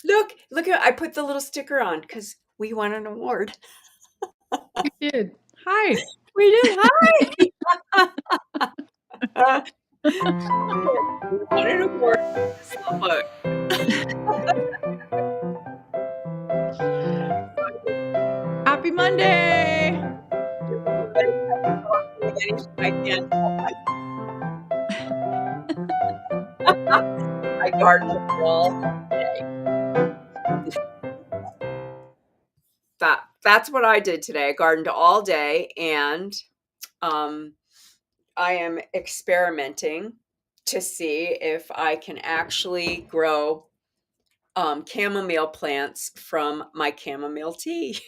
Look, I put the little sticker on because we won an award. You did. Hi. We did. Hi. We won an award for this little book. Happy Monday. I can't help I gardened all day. That's what I did today. I gardened all day, and I am experimenting to see if I can actually grow chamomile plants from my chamomile tea.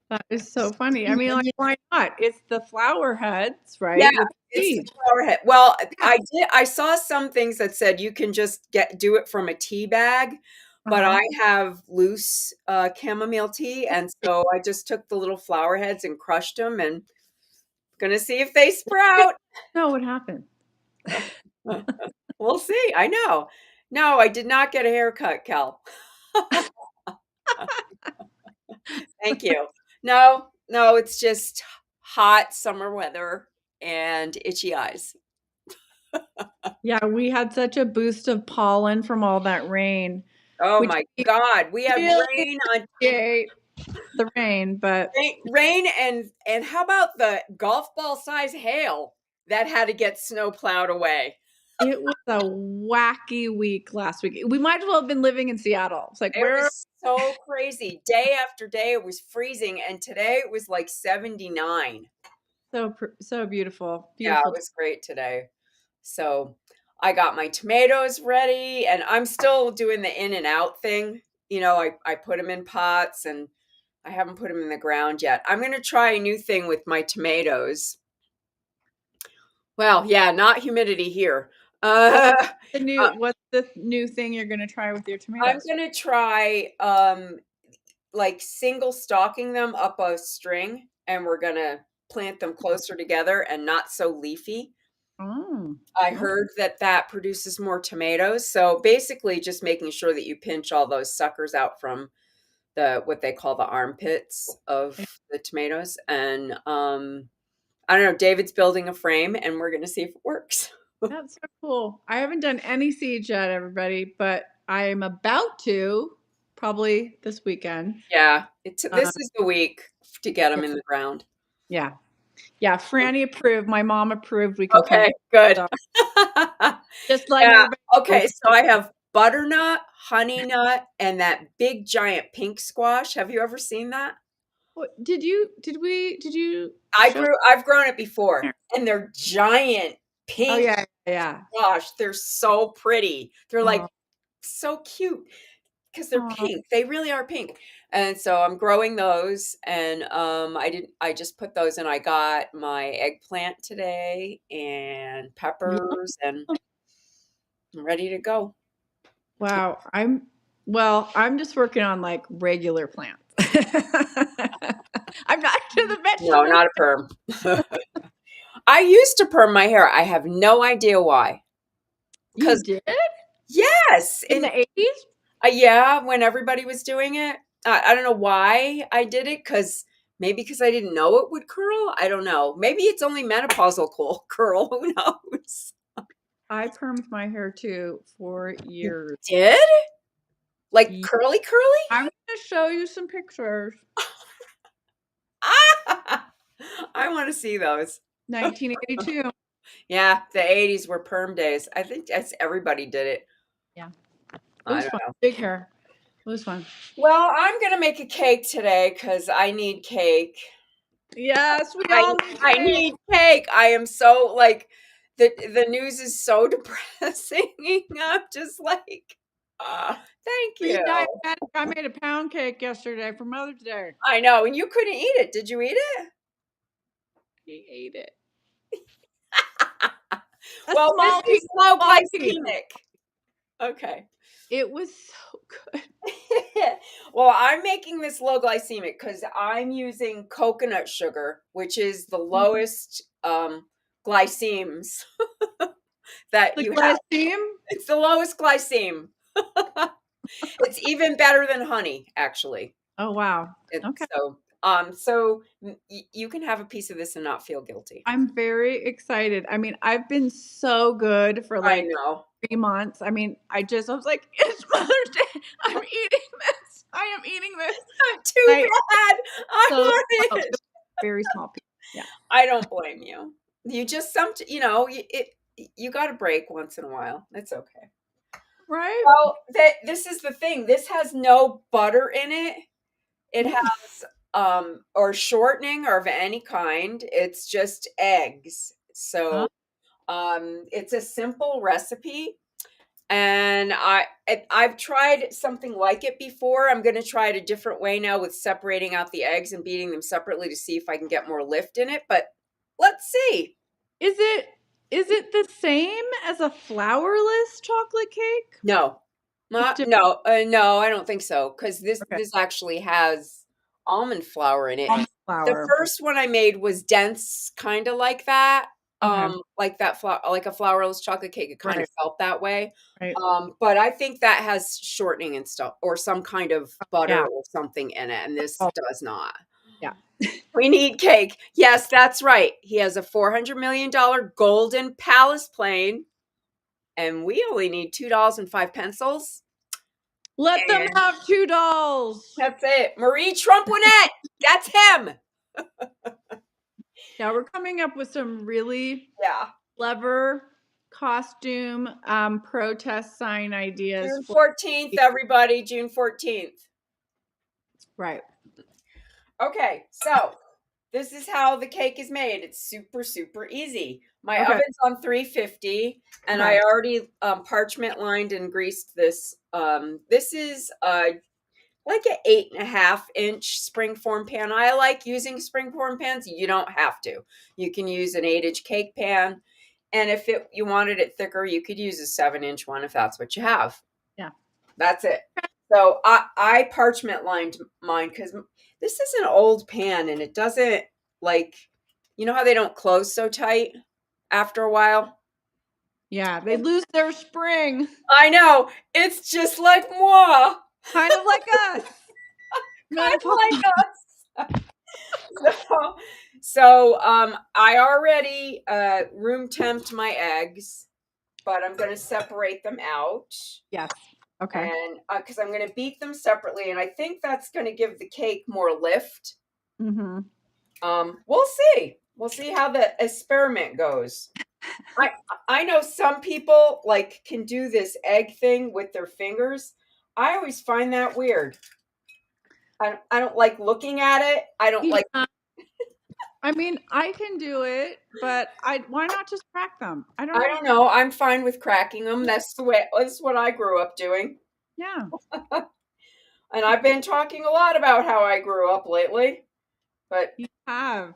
That is so funny. I mean, like, why not? It's the flower heads, Yeah, right? With it's the seeds. flower head. Well, Yeah. I saw some things that said you can just do it from a tea bag, but Uh-huh. I have loose chamomile tea, and so I just took the little flower heads and crushed them, and gonna see if they sprout. No, what happened? We'll see. I know. No, I did not get a haircut, Kel. Thank you. No, no, it's just hot summer weather and itchy eyes. Yeah, we had such a boost of pollen from all that rain, Oh which my we God. We had really rain on appreciate the rain, but rain and how about the golf ball size hail that had to get snow plowed away? it was a wacky week last week. We might as well have been living in Seattle. It's like, It where? was so crazy. Day after day it was freezing, and today it was like 79. So beautiful. Yeah, it Beautiful. was great today. So I got my tomatoes ready, and I'm still doing the in and out thing. I put them in pots, and I haven't put them in the ground yet. I'm going to try a new thing with my tomatoes. Well, yeah, not humidity here. Uh, What's the new thing you're gonna try with your I'm tomatoes? going to try like single stalking them up a string, and we're going to plant them closer together and not so leafy. Oh, I okay. heard that produces more tomatoes. So basically, just making sure that you pinch all those suckers out from what they call the armpits of the tomatoes. And I don't know. David's building a frame, and we're going to see if it works. That's so cool. I haven't done any seeds yet, everybody, but I am about to probably this weekend. Yeah, Uh, this is the week to get them in the ground. yeah, yeah. Franny approved. My mom approved. We can plant Okay, good. stuff. Just letting Yeah. everybody know. Okay, so I have butternut, honey nut, and that big giant pink squash. Have you ever seen that? Did you? Did you show? I've grown it before, and they're giant Oh pink yeah, yeah. squash. They're so pretty. They're like Oh, so cute because they're oh. pink. They really are pink. And so I'm growing those, and I just put those in. I got my eggplant today and peppers, and I'm ready to go. Wow. I'm just working on like regular plants. I'm not to the No, vegetables. not a perm. I used to perm my hair. I have no idea why. You Because did yes, in and the 80s? yeah, when everybody was doing it, I don't know why I did it. Because maybe because I didn't know it would curl. I don't know. Maybe it's only menopausal curl. Who knows? I permed my hair too for You years. did like Ye- curly, curly. I'm going to show you some pictures. Ah! I want to see those. 1982. Yeah, the '80s were perm days. I think that's everybody did it. Yeah. It I was don't fun. know. Big hair. It was fun. Well, I'm gonna make a cake today because I need cake. Yes, we I all need I cake. need cake. I am so like the news is so depressing. I'm just like, thank you. Pre-diabetic. I made a pound cake yesterday for Mother's Day. I know, and you couldn't eat it. Did you eat it? He ate it. A Well, this small piece. is low Small piece. glycemic. Okay. It was so good. Well, I'm making this low glycemic because I'm using coconut sugar, which is the lowest glycemes that The you have. glycine. It's the lowest glyceme. It's even better than honey, actually. Oh, wow. Okay. You can have a piece of this and not feel guilty. I'm very excited. I mean, I've been so good for I like know. 3 months. I mean, I was like, it's Mother's Day. I'm eating this. I am eating this. Too I bad. I so want it it. was very small piece. Yeah. I don't blame you. You just you got to break once in a while. It's okay. Right? Well, this is the thing. This has no butter in it. It Mm. has or shortening or of any kind. It's just eggs. Huh? So it's a simple recipe, and I've tried something like it before. I'm going to try it a different way now with separating out the eggs and beating them separately to see if I can get more lift in it, but let's see. Is it is it the same as a flourless chocolate cake? No. It's different. No, I don't think so because this Okay. this actually has almond flour in it. Almond The flour. first one I made was dense, kind of like that, Okay. like that flour, like a flourless chocolate cake. It kind of Right. felt that way, Right. but I think that has shortening and stuff, or some kind of butter Yeah. or something in it, and this Oh, does not. yeah. We need cake. Yes, that's right. He has a $400 million golden palace plane, and we only need $2.05. Let them And have $2. that's it. Marie Trump-Winette. That's him. Yeah, we're coming up with some really Yeah. clever costume protest sign ideas June for 14th, everybody. June 14th. right. Okay, so this is how the cake is made. It's super, super easy. My Okay. oven's on 350, and I Okay. already parchment lined and greased this. This is like an 8.5-inch springform pan. I like using springform pans. You don't have to. You can use an 8-inch cake pan. And if you wanted it thicker, you could use a 7-inch one if that's what you have. Yeah. That's it. So I parchment lined mine because this is an old pan and it doesn't like, you know how they don't close so tight after a while? Yeah, they lose their spring, I know. It's just like moi. kind of like us. Kind Menopause. of like us. So I already room temped my eggs, but I'm going to separate them out, Yes. Okay. and because I'm going to beat them separately, and I think that's going to give the cake more lift. Mm-hmm. We'll see. We'll see how the experiment goes. I I know some people like can do this egg thing with their fingers. I always find that weird. I don't like looking at it. I don't like. Yeah. I mean, I can do it, but I why not just crack them? I don't I know. don't know. I'm fine with cracking them. That's what I grew up doing. Yeah, And I've been talking a lot about how I grew up lately. But you have.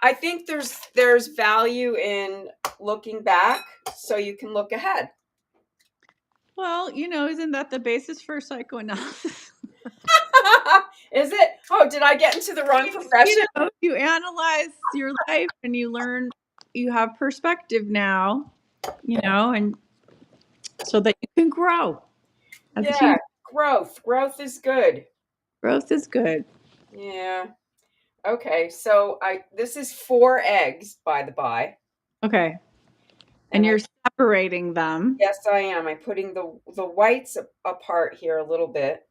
I think there's value in looking back so you can look ahead. Well, isn't that the basis for psychoanalysis? Is it? Oh, did I get into the wrong profession? You analyze your life and you learn you have perspective now, and so that you can grow as a Yeah, human. growth. Growth is good. Growth is good. Yeah. Okay, so I this is 4 eggs, by the by. Okay. And And you're separating them. yes, I am. I'm putting the whites apart here a little bit.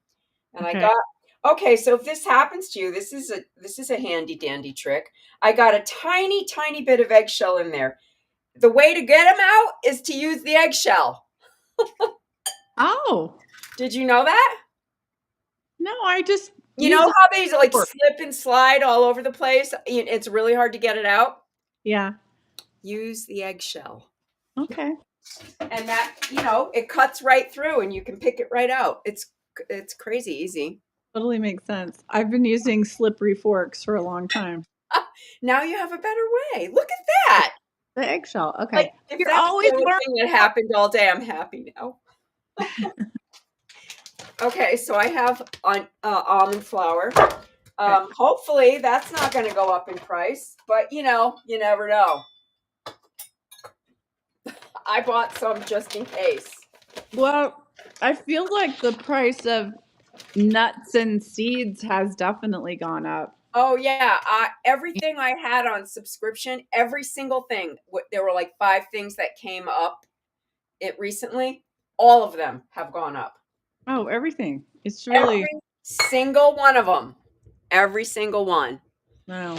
And I Okay. got okay, so if this happens to you, this is a handy dandy trick. I got a tiny, tiny bit of eggshell in there. The way to get them out is to use the eggshell. Oh, Did you know that? no, I just You know use a how they like fork. slip and slide all over the place? It's really hard to get it out. Yeah. Use the eggshell. Okay. And that, it cuts right through and you can pick it right out. It's crazy easy. Totally makes sense. I've been using slippery forks for a long time. Now you have a better way. Look at that. The eggshell. Like, Okay. if You're that's always the only learning. thing that happened all day, I'm happy now. Okay, so I have on almond flour. Okay. Hopefully that's not going to go up in price, but you never know. I bought some just in case. Well, I feel like the price of nuts and seeds has definitely gone up. Oh yeah, everything I had on subscription, every single thing. There were like 5 things that came up it recently. All of them have gone up. Oh, everything. It's really Every single one of them. Every single one. wow.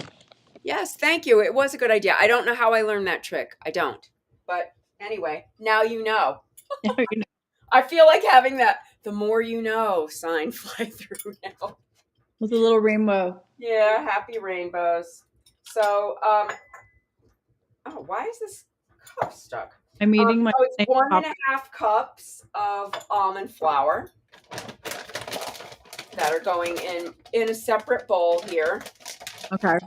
Yes, thank you. It was a good idea. I don't know how I learned that trick. I don't. But anyway, now you know. I feel like having that the more you know sign fly through now. With a little rainbow. Yeah, happy rainbows. So, oh, why is this cup stuck? I'm eating my So it's one and pop. a half cups of almond flour that are going in a separate bowl here, Okay.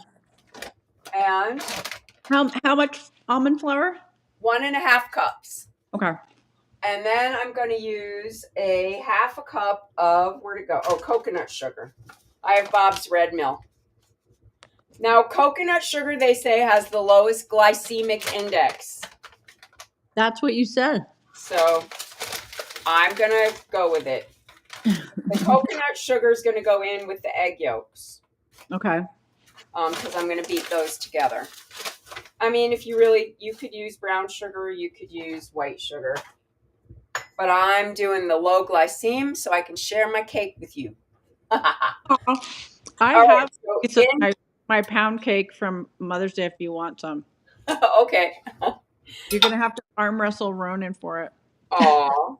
and How much almond flour? 1.5 cups. Okay. And then I'm going to use a half a cup of, where'd it go? Oh, coconut sugar. I have Bob's Red Mill. Now, coconut sugar, they say, has the lowest glycemic index. That's what you said. So I'm going to go with it. The coconut sugar is going to go in with the egg yolks. Okay. Because I'm going to beat those together. I mean, if you could use brown sugar, you could use white sugar. But I'm doing the low glycemic so I can share my cake with you. I All have right, so a piece of my pound cake from Mother's Day if you want some. okay. You're gonna have to arm wrestle Ronan for it. Aw.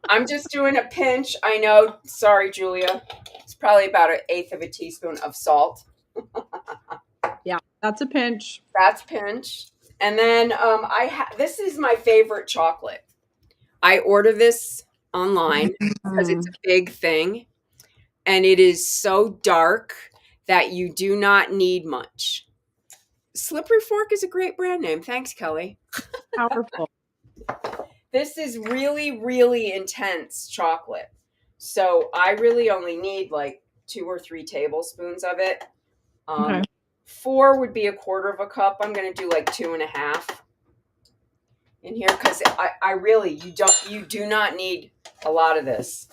I'm just doing a pinch. I know. Sorry, Julia. It's probably about 1/8 of a teaspoon of salt. Yeah, that's a pinch. That's pinch. And then this is my favorite chocolate. I order this online because it's a big thing, and it is so dark that you do not need much. Slippery Fork is a great brand name. Thanks, Kelly. Powerful. This is really, really intense chocolate. So I really only need like 2 or 3 tablespoons of it. Okay. 4 would be 1/4 cup. I'm going to do like 2.5 in here because I really, you do not need a lot of this.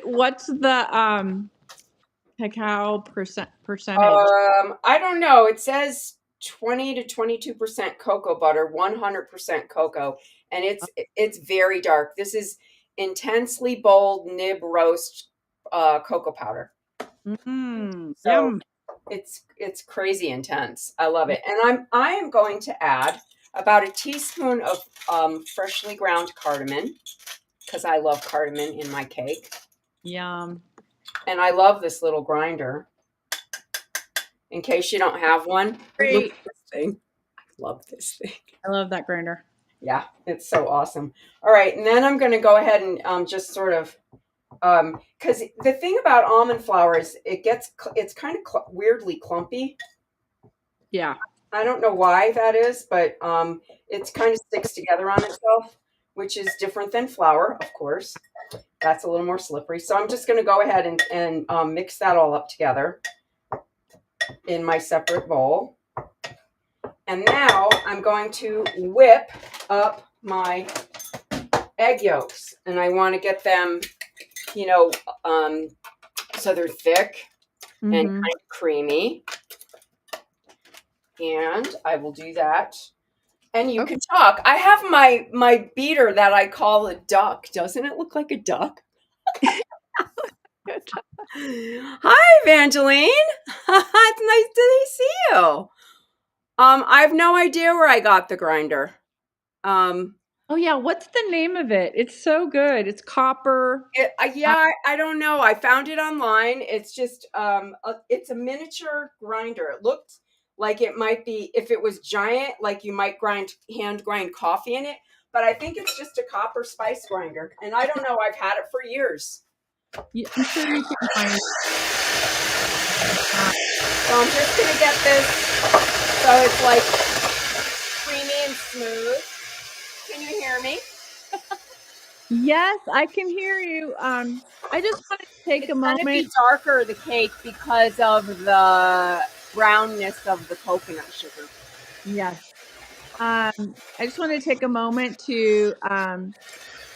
What's the cacao percentage? I don't know. It says 20 to 22% cocoa butter, 100% cocoa, and it's very dark. This is intensely bold nib roast cocoa powder. So Yum. it's crazy intense. I love it, and I am going to add about a teaspoon of freshly ground cardamom because I love cardamom in my cake, Yum. and I love this little grinder. In case you don't have one, look Great. at this thing. I love this thing. I love that grinder. Yeah, it's so awesome. All right, and then I'm going to go ahead and just sort of, because the thing about almond flour is it's kind of weirdly clumpy. Yeah. I don't know why that is, but it's kind of sticks together on itself, which is different than flour, of course. That's a little more slippery. So I'm just going to go ahead and mix that all up together in my separate bowl. And now I'm going to whip up my egg yolks. And I want to get them, so they're thick and kind of creamy. And I will do that. And you can talk. I have my beater that I call a duck. Doesn't it look like a duck? Hi, Evangeline. It's nice to see you. I have no idea where I got the grinder. Oh yeah, what's the name of it? It's so good. It's copper. I don't know. I found it online. It's just it's a miniature grinder. It looked like it might be if it was giant, like you might hand grind coffee in it. But I think it's just a copper spice grinder, and I don't know. I've had it for years. I'm sure you can find it. So I'm just gonna get this so it's like creamy and smooth. Can you hear me? Yes, I can hear you. I just want to take It's a going to be moment. darker, the cake, because of the brownness of the coconut sugar. Yes. I just want to take a moment to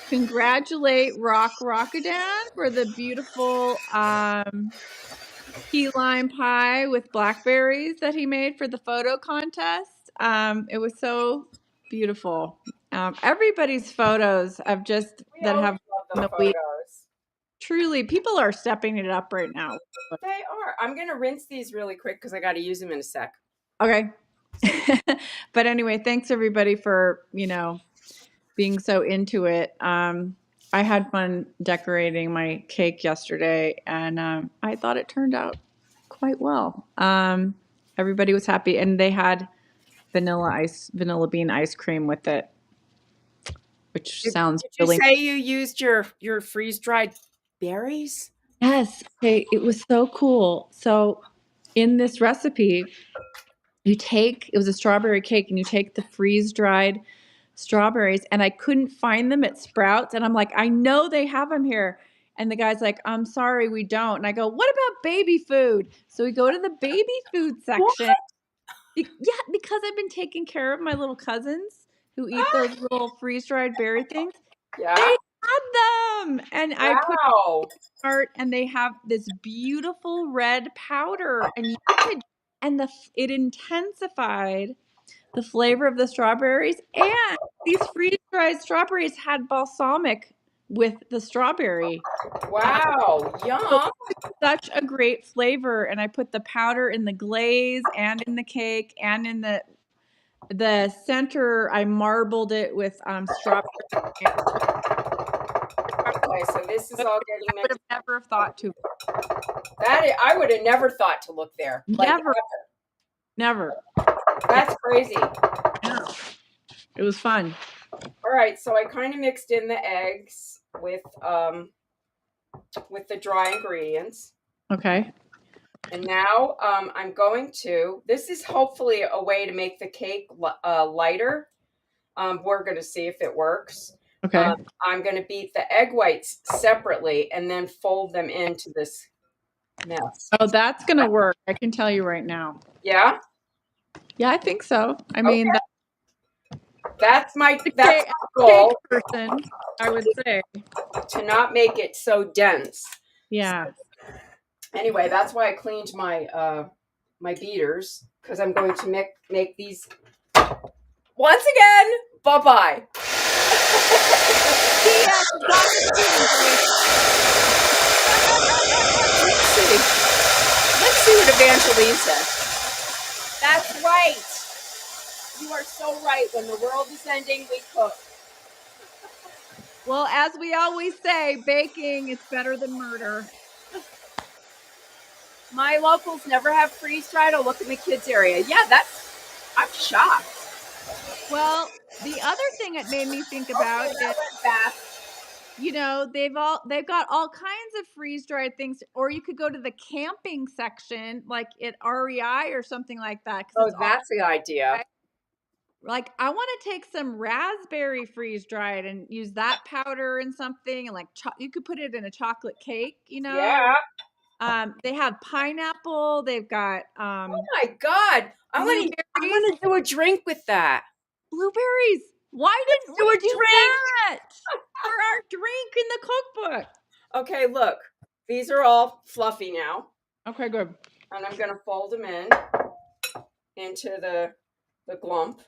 congratulate Rock Rockadan for the beautiful key lime pie with blackberries that he made for the photo contest. It was so beautiful. Everybody's photos of just We that always have love in the the week. photos. Truly, people are stepping it up right now. They are. I'm going to rinse these really quick because I got to use them in a sec. Okay. But anyway, thanks everybody for, being so into it. I had fun decorating my cake yesterday, and I thought it turned out quite well. Everybody was happy, and they had vanilla bean ice cream with it, which sounds Did you really say you used your freeze dried berries? yes. Okay, it was so cool. So in this recipe, it was a strawberry cake, and you take the freeze dried strawberries, and I couldn't find them at Sprouts, and I'm like, I know they have them here. And the guy's like, I'm sorry, we don't. And I go, what about baby food? So we go to the baby food What? section. Yeah, because I've been taking care of my little cousins who eat those Ah, little freeze-dried berry things. They yeah. had them. And I put Wow. art, and they have this beautiful red powder, and you could and it intensified the flavor of the strawberries, and these freeze-dried strawberries had balsamic with the strawberry. Wow. So Yum. such a great flavor, and I put the powder in the glaze and in the cake and in the center. I marbled it with strawberry. Okay, so this is I all getting would have mixed. never thought to. I would have never thought to look there. Like, Never, never. Yeah, that's crazy. no. It was fun. All right, so I kind of mixed in the eggs with the dry ingredients. Okay. And now I'm going to, this is hopefully a way to make the cake lighter. We're going to see if it works. Okay. I'm going to beat the egg whites separately and then fold them into this mess. Oh, that's gonna work. I can tell you right now. Yeah? Yeah, I think so. I Okay. mean, that's That's my the that's cake, my cake goal, person, I would say. to not make it so dense. Yeah. Anyway, that's why I cleaned my beaters because I'm going to make these once again. Bye bye. See ya. Dr. Stevens. Let's see what Evangeline says. That's right. You are so right. When the world is ending, we cook. Well, as we always say, baking is better than murder. My locals never have freeze dried. I'll look in the kids area. Yeah, I'm shocked. Well, the other thing it made me think Okay, about that is, went fast. they've got all kinds of freeze dried things, or you could go to the camping section, like at REI or something like that, because Oh, it's all that's the idea. like I want to take some raspberry freeze dried and use that powder in something, and like you could put it in a chocolate cake, Yeah. They have pineapple. They've got Oh my God. I blueberries. want to do a drink with that. Blueberries. Why Let's didn't do we a do drink. that for our drink in the cookbook? Okay, look. These are all fluffy now. Okay, good. And I'm going to fold them into the glump.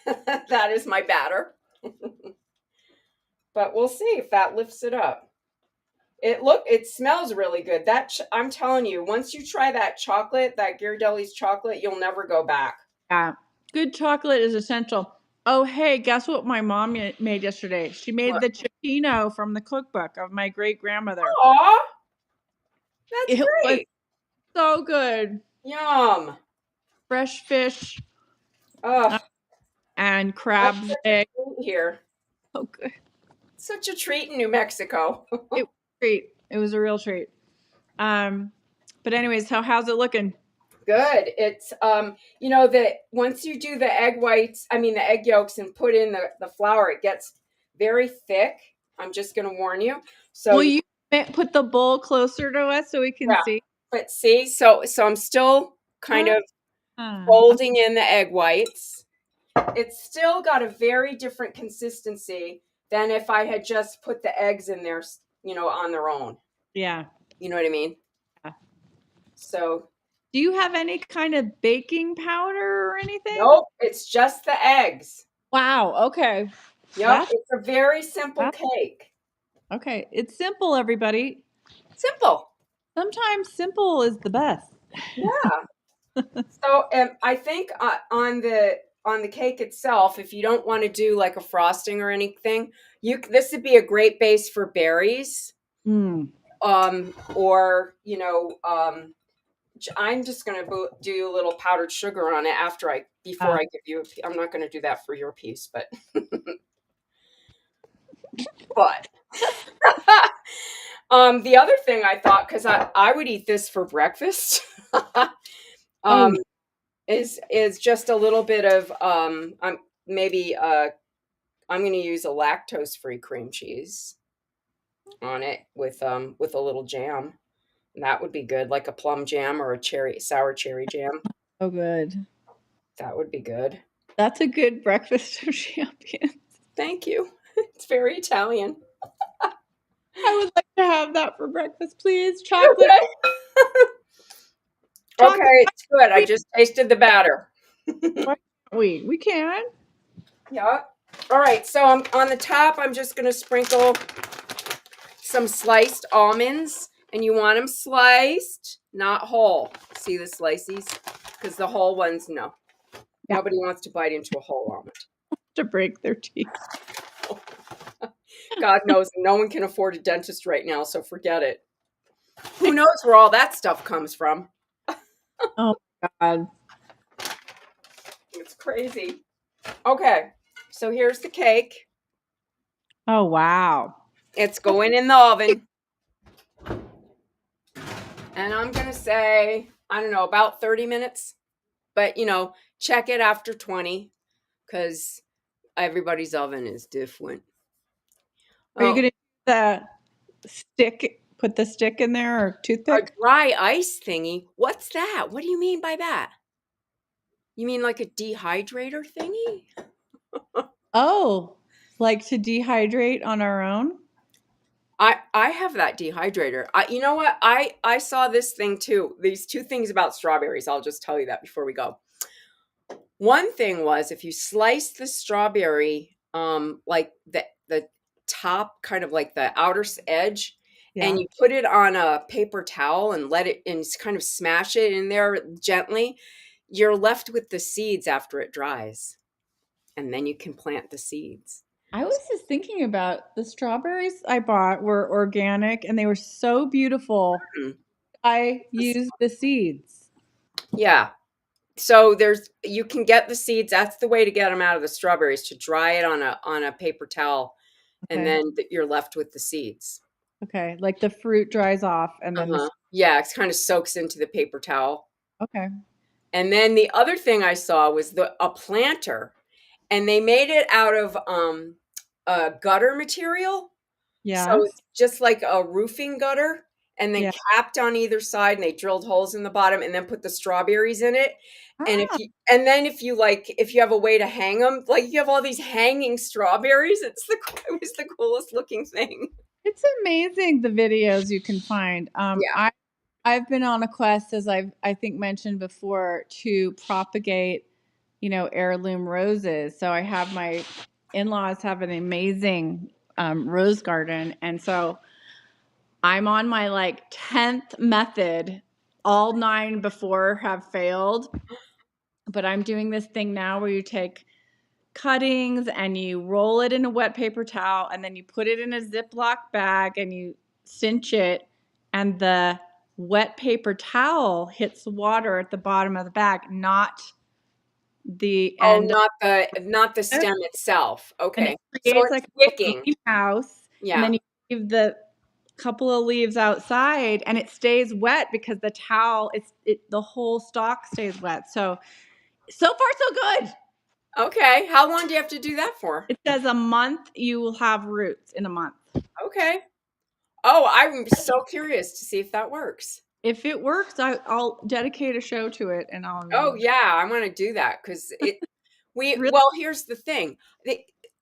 That is my batter. But we'll see if that lifts it up. It smells really good. I'm telling you, once you try that chocolate, that Ghirardelli's chocolate, you'll never go back. Yeah, good chocolate is essential. Oh, hey, guess what my mom made yesterday? She made What? the cioppino from the cookbook of my great grandmother. Aw, that's It was great. so good. Yum. Fresh fish Oh, and that's crab's such a egg. treat here. So good. Such a treat in New Mexico. It was a treat. It was a real treat. But anyways, how's it looking? Good. It's that once you do the the egg yolks and put in the flour, it gets very thick. I'm just gonna warn you. So Will you put the bowl closer to us so we can yeah, see? but see, so I'm still kind of Okay. folding in the egg whites. It's still got a very different consistency than if I had just put the eggs in there, on their own. Yeah. You know what I mean? Yeah. So, Do you have any kind of baking powder or anything? nope, it's just the eggs. Wow. Okay. Yep, That's it's a very simple that. cake. Okay. It's simple, everybody. Simple. Sometimes simple is the best. Yeah. So, I think on the cake itself, if you don't want to do like a frosting or anything, this would be a great base for berries. Mm. Or I'm just gonna do a little powdered sugar on it before I give you. I'm not gonna do that for your piece, but the other thing I thought, because I would eat this for breakfast, Oh, um, is just a little bit of maybe I'm going to use a lactose free cream cheese on it with a little jam. And that would be good, like a plum jam or a sour cherry jam. so good. That would be good. That's a good breakfast of champions. Thank you. It's very Italian. I would like to have that for breakfast, please. Chocolate, Okay. Okay, chocolate. it's good. I just tasted the batter. Why can't we? We can. Yeah. All right. So on the top. I'm just going to sprinkle some sliced almonds, and you want them sliced, not whole. See the slices? Because the whole ones, no. Yeah, Nobody wants to bite into a whole almond. to break their teeth. God knows no one can afford a dentist right now, so forget it. Who knows where all that stuff comes from? Oh my God. It's crazy. Okay, so here's the cake. Oh wow. It's going in the oven. And I'm going to say, I don't know, about 30 minutes. But, check it after 20 because everybody's oven is different. Are you Oh, gonna use the stick? Put the stick in there or a toothpick? dry ice thingy? What's that? What do you mean by that? You mean like a dehydrator thingy? Oh, like to dehydrate on our own? I have that dehydrator. You know what? I saw this thing too. These two things about strawberries. I'll just tell you that before we go. One thing was if you slice the strawberry, like the top, kind of like the outer edge, and Yeah. you put it on a paper towel and let it and kind of smash it in there gently, you're left with the seeds after it dries, and then you can plant the seeds. I was just thinking about the strawberries I bought were organic and they were so beautiful. Mm. I used the seeds. Yeah. So you can get the seeds. That's the way to get them out of the strawberries, to dry it on a paper towel, and Okay. then you're left with the seeds. Okay. Like the fruit dries off and then Uh-huh. Yeah, it kind of soaks into the paper towel. okay. And then the other thing I saw was a planter, and they made it out of gutter material. So Yes. it's just like a roofing gutter, and then Yeah. capped on either side, and they drilled holes in the bottom and then put the strawberries in it. And Ah, if you have a way to hang them, like you have all these hanging strawberries, it was the coolest looking thing. it's amazing the videos you can find. Yeah. I've been on a quest, as I think mentioned before, to propagate, heirloom roses. So I have my in-laws have an amazing rose garden, and so I'm on my like 10th method. All 9 before have failed, but I'm doing this thing now where you take cuttings and you roll it in a wet paper towel and then you put it in a Ziploc bag and you cinch it, and the wet paper towel hits the water at the bottom of the bag, not the Oh, end of not the it. stem itself. And it Okay. So creates it's like a little wicking. greenhouse, and Yeah. then you leave the couple of leaves outside and it stays wet because the towel, the whole stalk stays wet. So far so good. Okay. How long do you have to do that for? It says a month you will have roots in a month. Okay. Oh, I'm so curious to see if that works. If it works, I'll dedicate a show to it and I'll Oh review. yeah, I want to do that because Really? well, here's the thing.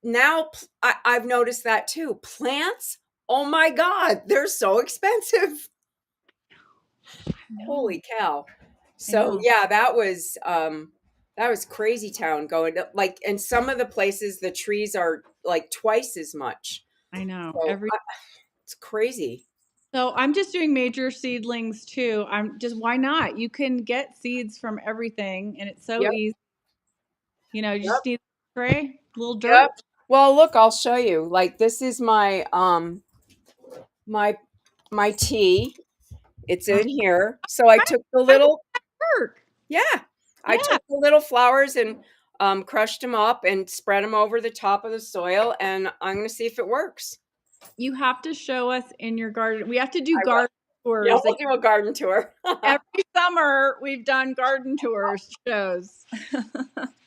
now I've noticed that too. Plants, oh my God, they're so expensive. No, Holy cow. I So know. yeah, that was crazy town going to, like, and some of the places the trees are like twice as much. I know. So it's crazy. So I'm just doing major seedlings too. I'm just, why not? You can get seeds from everything and it's so Yep. easy. You Yep. just need a tray, a little Yep. dirt. Well, look, I'll show you. Like, this is my my tea. It's Uh, in here. So I took the I want little, dirt. yeah, I Yeah. took the little flowers and crushed them up and spread them over the top of the soil, and I'm going to see if it works. You have to show us in your garden. We have to do I will. garden Yeah, tours. we'll Like do a garden tour. every summer, we've done garden tours shows.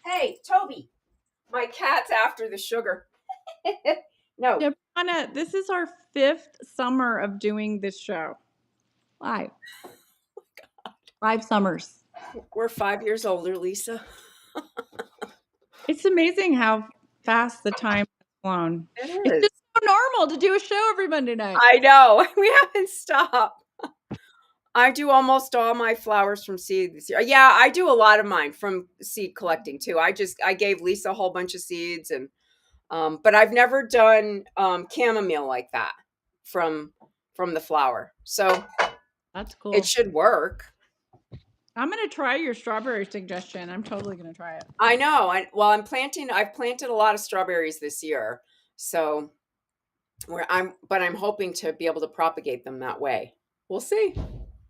Hey, Toby, my cat's after the sugar. No, Debrianna, this is our 5th summer of doing this show. 5. 5 summers. we're 5 years older, Lisa. It's amazing how fast the time has flown. It It's is. just so normal to do a show every Monday night. I know. We haven't stopped. I do almost all my flowers from seed this year. Yeah, I do a lot of mine from seed collecting too. I gave Lisa a whole bunch of seeds, and but I've never done chamomile like that from from the flower. So That's it cool. should work. I'm gonna try your strawberry suggestion. I'm totally gonna try it. I know. I've planted a lot of strawberries this year. So but I'm hoping to be able to propagate them that way. We'll see.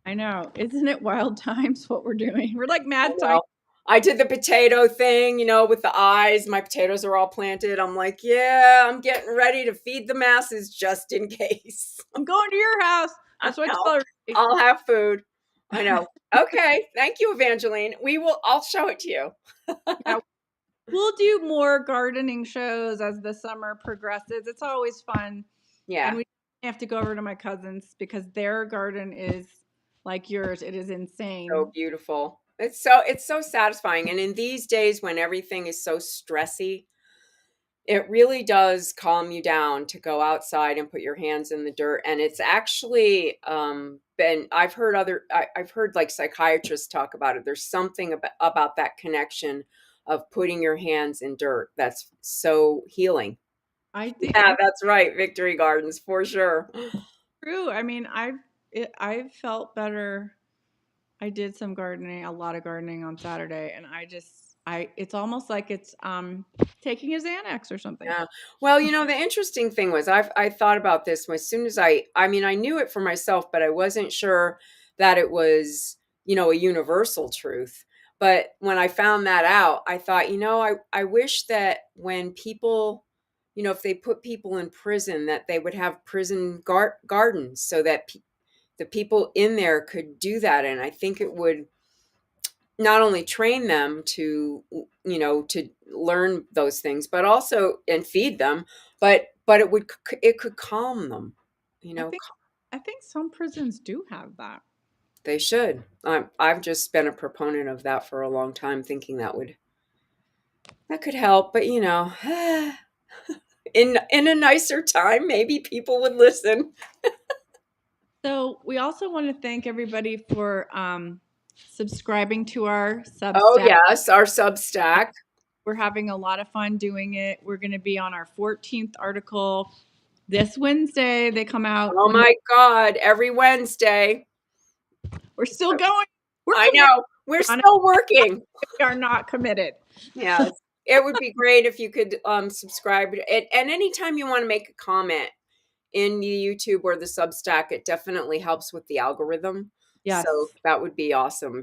I know. Isn't it wild times what we're doing? We're like I mad know. scientists. I did the potato thing, with the eyes. My potatoes are all planted. I'm like, yeah, I'm getting ready to feed the masses just in case. I'm going to your house. I That's what I know. tell everybody. I'll have food. I know. Okay. Thank you, Evangeline. I'll show it to you. Yeah, we'll do more gardening shows as the summer progresses. It's always fun. And Yeah. we have to go over to my cousin's because their garden is like yours. It is So insane. beautiful. It's so satisfying. And in these days when everything is so stressy, it really does calm you down to go outside and put your hands in the dirt. And it's actually been, I've heard like psychiatrists talk about it. There's something about that connection of putting your hands in dirt that's so healing. I think Yeah, I that's right. Victory gardens for sure. true. I mean, I've felt better. I did some gardening, a lot of gardening on Saturday, and I it's almost like it's taking a Xanax or something. Yeah. Well, the interesting thing was I thought about this as soon as I mean, I knew it for myself, but I wasn't sure that it was, a universal truth. But when I found that out, I thought, I wish that when people, if they put people in prison, that they would have prison gardens so that the people in there could do that. And I think it would not only train them to to learn those things, but also and feed them, but it could calm them, I think I think some prisons do have that. they should. I've just been a proponent of that for a long time, thinking that could help, but in a nicer time maybe people would listen. So we also want to thank everybody for subscribing to our Oh Substack. yes, our Substack. We're having a lot of fun doing it. We're going to be on our 14th article this Wednesday. They come out Oh when my God, every Wednesday. we're still going. We're I committed know, we're on it. still working. We are not committed. Yes. It would be great if you could subscribe. And anytime you want to make a comment in the YouTube or the Substack, it definitely helps with the algorithm. Yes. So that would be awesome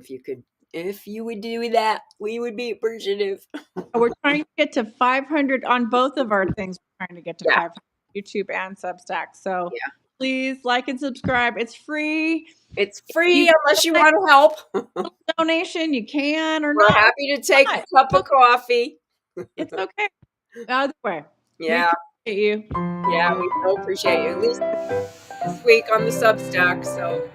if you would do that, we would be appreciative. We're trying to get to 500 on both of our things. We're trying to get to Yeah. 500 YouTube and Substack. So Yeah. please like and subscribe. It's free. It's You free can unless you want to help. donation, you can or We're not. happy to take a Not. cup of coffee. It's okay. Either way, we Yeah. appreciate you. Yeah, we so appreciate you. At least this week on the Substack. So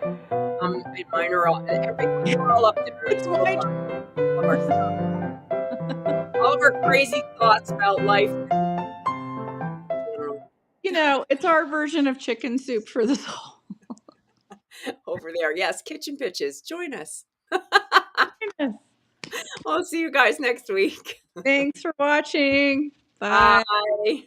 and mine are all we're all up there. It's white. All of our stuff. All of our crazy thoughts about life It's our version of chicken soup for the soul. Over there. Yes, kitchen pitches. Join us. Yes. I'll see you guys next week. Thanks for watching. Bye. Bye.